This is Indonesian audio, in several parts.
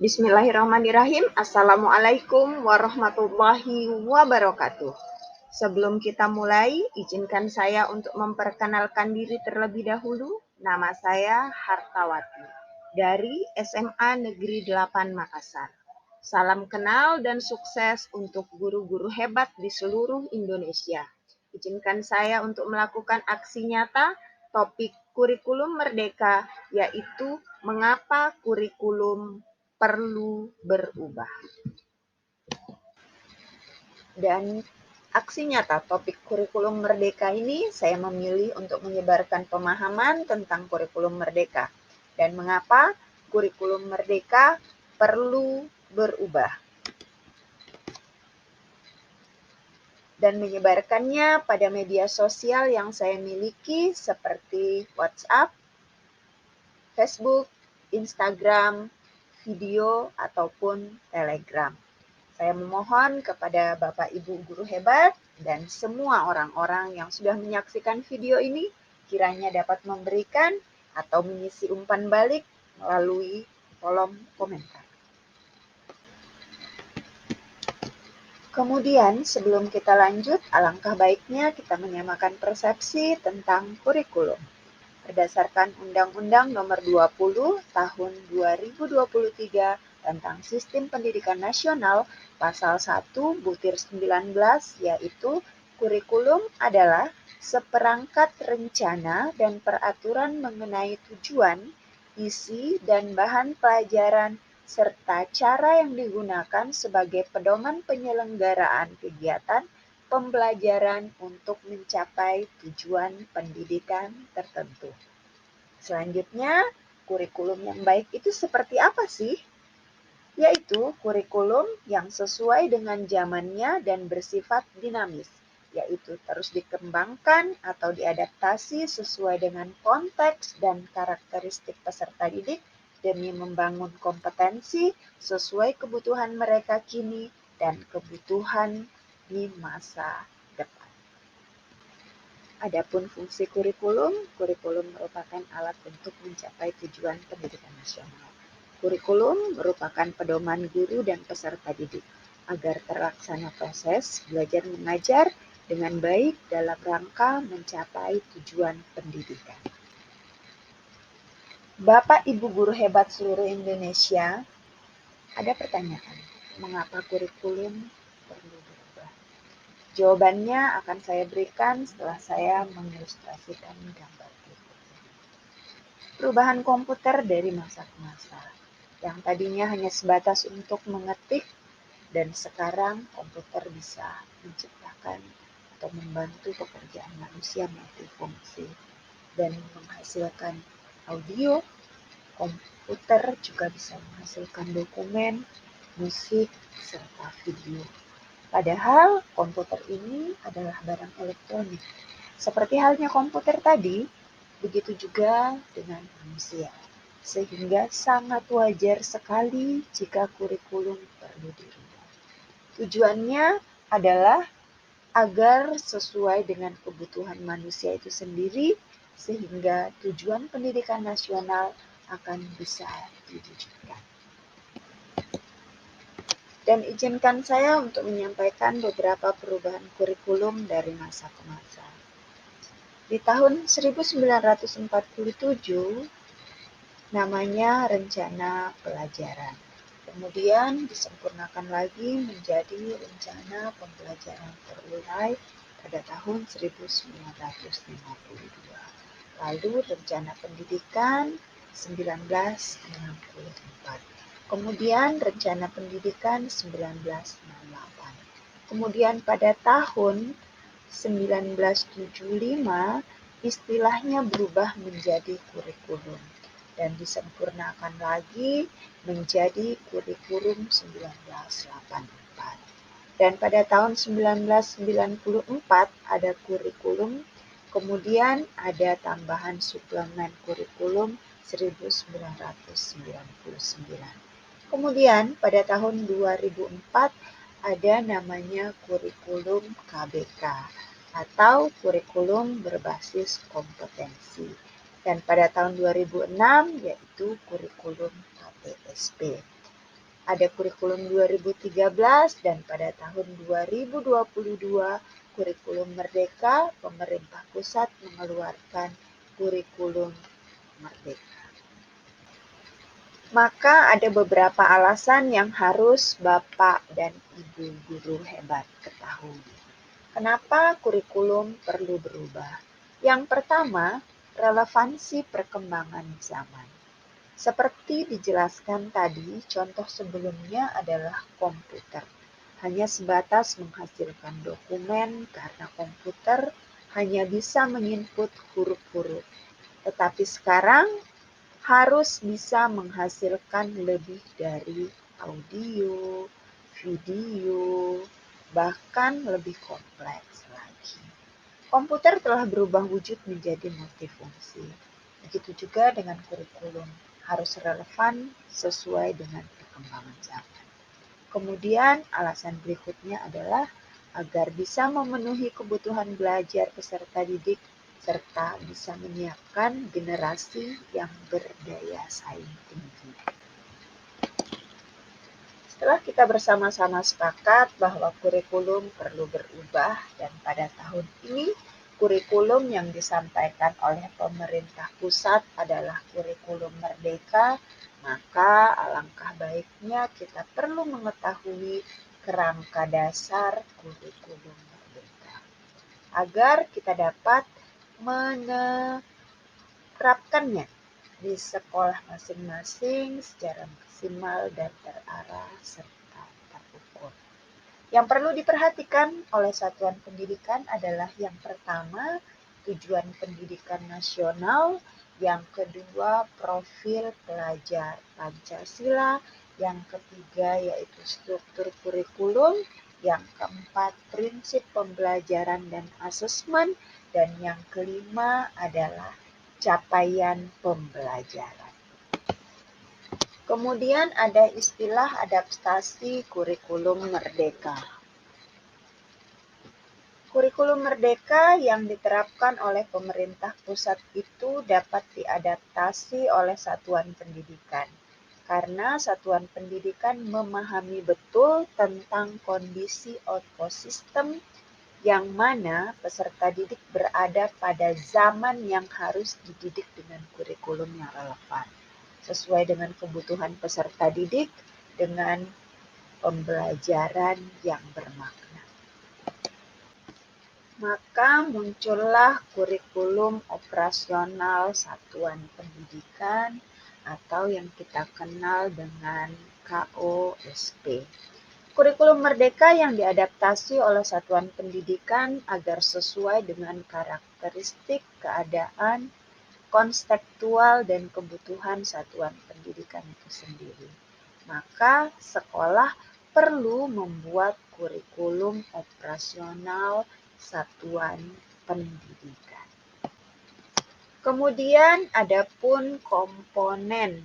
Bismillahirrahmanirrahim. Assalamualaikum warahmatullahi wabarakatuh. Sebelum kita mulai, izinkan saya untuk memperkenalkan diri terlebih dahulu. Nama saya Hartawati dari SMA Negeri 8 Makassar. Salam kenal dan sukses untuk guru-guru hebat di seluruh Indonesia. Izinkan saya untuk melakukan aksi nyata topik kurikulum merdeka, yaitu mengapa kurikulum perlu berubah. Dan aksi nyata topik kurikulum merdeka ini saya memilih untuk menyebarkan pemahaman tentang kurikulum merdeka dan mengapa kurikulum merdeka perlu berubah. Dan menyebarkannya pada media sosial yang saya miliki seperti WhatsApp, Facebook, Instagram, video, ataupun Telegram. Saya memohon kepada Bapak Ibu guru hebat dan semua orang-orang yang sudah menyaksikan video ini kiranya dapat memberikan atau mengisi umpan balik melalui kolom komentar. Kemudian sebelum kita lanjut, alangkah baiknya kita menyamakan persepsi tentang kurikulum. Berdasarkan Undang-Undang Nomor 20 Tahun 2023 tentang Sistem Pendidikan Nasional, Pasal 1 Butir 19, yaitu kurikulum adalah seperangkat rencana dan peraturan mengenai tujuan, isi, dan bahan pelajaran serta cara yang digunakan sebagai pedoman penyelenggaraan kegiatan pembelajaran untuk mencapai tujuan pendidikan tertentu. Selanjutnya, kurikulum yang baik itu seperti apa sih? Yaitu kurikulum yang sesuai dengan zamannya dan bersifat dinamis, yaitu terus dikembangkan atau diadaptasi sesuai dengan konteks dan karakteristik peserta didik demi membangun kompetensi sesuai kebutuhan mereka kini dan kebutuhan di masa depan. Adapun fungsi kurikulum merupakan alat untuk mencapai tujuan pendidikan nasional. Kurikulum merupakan pedoman guru dan peserta didik agar terlaksana proses belajar mengajar dengan baik dalam rangka mencapai tujuan pendidikan. Bapak Ibu guru hebat seluruh Indonesia, ada pertanyaan, mengapa kurikulum perlu berubah? Jawabannya akan saya berikan setelah saya mengilustrasikan gambar berikut. Perubahan komputer dari masa ke masa, yang tadinya hanya sebatas untuk mengetik, dan sekarang komputer bisa menciptakan atau membantu pekerjaan manusia multifungsi dan menghasilkan audio. Komputer juga bisa menghasilkan dokumen, musik, serta video. Padahal komputer ini adalah barang elektronik. Seperti halnya komputer tadi, begitu juga dengan manusia. Sehingga sangat wajar sekali jika kurikulum perlu dirubah. Tujuannya adalah agar sesuai dengan kebutuhan manusia itu sendiri, sehingga tujuan pendidikan nasional akan bisa diwujudkan. Dan izinkan saya untuk menyampaikan beberapa perubahan kurikulum dari masa ke masa. Di tahun 1947, namanya Rencana Pelajaran. Kemudian disempurnakan lagi menjadi Rencana Pembelajaran Terurai pada tahun 1952. Lalu Rencana Pendidikan 1964. Kemudian Rencana Pendidikan 1968. Kemudian pada tahun 1975 istilahnya berubah menjadi kurikulum dan disempurnakan lagi menjadi kurikulum 1984. Dan pada tahun 1994 ada kurikulum, kemudian ada tambahan suplemen kurikulum 1999. Kemudian pada tahun 2004 ada namanya kurikulum KBK atau kurikulum berbasis kompetensi. Dan pada tahun 2006 yaitu kurikulum KPSP. Ada kurikulum 2013 dan pada tahun 2022 kurikulum Merdeka, pemerintah pusat mengeluarkan kurikulum Merdeka. Maka ada beberapa alasan yang harus Bapak dan Ibu guru hebat ketahui. Kenapa kurikulum perlu berubah? Yang pertama, relevansi perkembangan zaman. Seperti dijelaskan tadi, contoh sebelumnya adalah komputer. Hanya sebatas menghasilkan dokumen karena komputer hanya bisa menginput huruf-huruf. Tetapi sekarang harus bisa menghasilkan lebih dari audio, video, bahkan lebih kompleks lagi. Komputer telah berubah wujud menjadi multifungsi. Begitu juga dengan kurikulum, harus relevan sesuai dengan perkembangan zaman. Kemudian alasan berikutnya adalah agar bisa memenuhi kebutuhan belajar peserta didik serta bisa menyiapkan generasi yang berdaya saing tinggi. Setelah kita bersama-sama sepakat bahwa kurikulum perlu berubah dan pada tahun ini kurikulum yang disampaikan oleh pemerintah pusat adalah kurikulum Merdeka, maka alangkah baiknya kita perlu mengetahui kerangka dasar kurikulum Merdeka agar kita dapat menerapkannya di sekolah masing-masing secara maksimal dan terarah serta terukur. Yang perlu diperhatikan oleh satuan pendidikan adalah yang pertama, tujuan pendidikan nasional, yang kedua, profil pelajar Pancasila, yang ketiga yaitu struktur kurikulum, yang keempat prinsip pembelajaran dan asesmen, dan yang kelima adalah capaian pembelajaran. Kemudian ada istilah adaptasi kurikulum Merdeka. Kurikulum Merdeka yang diterapkan oleh pemerintah pusat itu dapat diadaptasi oleh satuan pendidikan, karena satuan pendidikan memahami betul tentang kondisi ekosistem yang mana peserta didik berada pada zaman yang harus dididik dengan kurikulum yang relevan, sesuai dengan kebutuhan peserta didik dengan pembelajaran yang bermakna. Maka muncullah kurikulum operasional satuan pendidikan atau yang kita kenal dengan KOSP. Kurikulum Merdeka yang diadaptasi oleh satuan pendidikan agar sesuai dengan karakteristik, keadaan, konstekstual, dan kebutuhan satuan pendidikan itu sendiri. Maka sekolah perlu membuat kurikulum operasional satuan pendidikan. Kemudian adapun komponen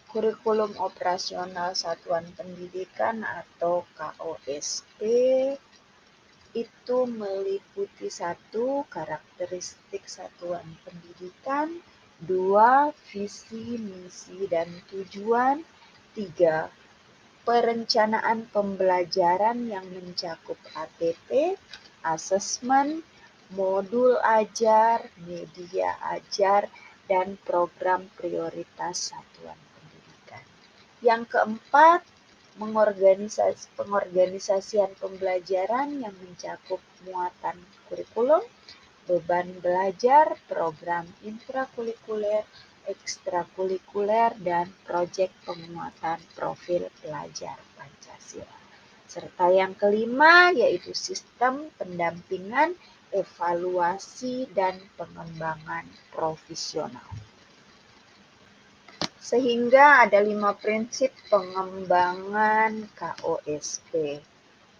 kurikulum operasional satuan pendidikan atau KOSP itu meliputi 1. Karakteristik satuan pendidikan, 2. Visi, misi, dan tujuan, 3. Perencanaan pembelajaran yang mencakup ATP, asesmen, modul ajar, media ajar, dan program prioritas satuan pendidikan. Yang keempat, pengorganisasian pembelajaran yang mencakup muatan kurikulum, beban belajar, program intrakurikuler, ekstrakurikuler, dan proyek penguatan profil pelajar Pancasila. Serta yang kelima yaitu sistem pendampingan, evaluasi, dan pengembangan profesional. Sehingga ada 5 prinsip pengembangan KOSP.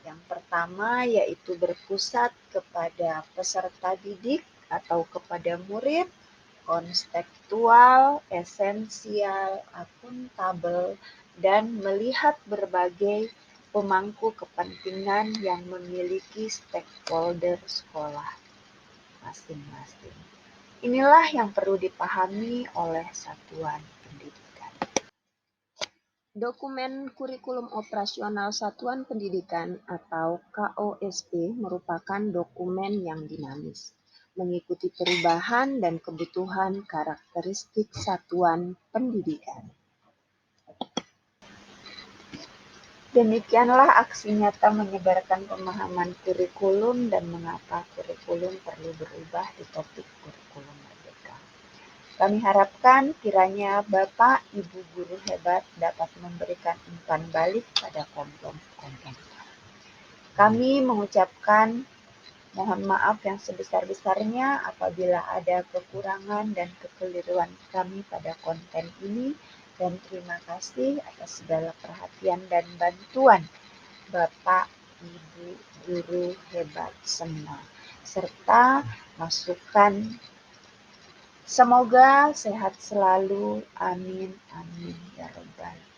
Yang pertama yaitu berpusat kepada peserta didik atau kepada murid, konstekstual, esensial, akuntabel, dan melihat berbagai pemangku kepentingan yang memiliki stakeholder sekolah masing-masing. Inilah yang perlu dipahami oleh satuan pendidikan. Dokumen Kurikulum Operasional Satuan Pendidikan atau KOSP merupakan dokumen yang dinamis, mengikuti perubahan dan kebutuhan karakteristik satuan pendidikan. Demikianlah aksi nyata menyebarkan pemahaman kurikulum dan mengapa kurikulum perlu berubah di topik kurikulum merdeka. Kami harapkan kiranya Bapak, Ibu guru hebat dapat memberikan umpan balik pada konten. Kami mengucapkan mohon maaf yang sebesar-besarnya apabila ada kekurangan dan kekeliruan kami pada konten ini, dan terima kasih atas segala perhatian dan bantuan Bapak, Ibu, guru hebat semua, serta masukan. Semoga sehat selalu. Amin, amin, ya Rabbal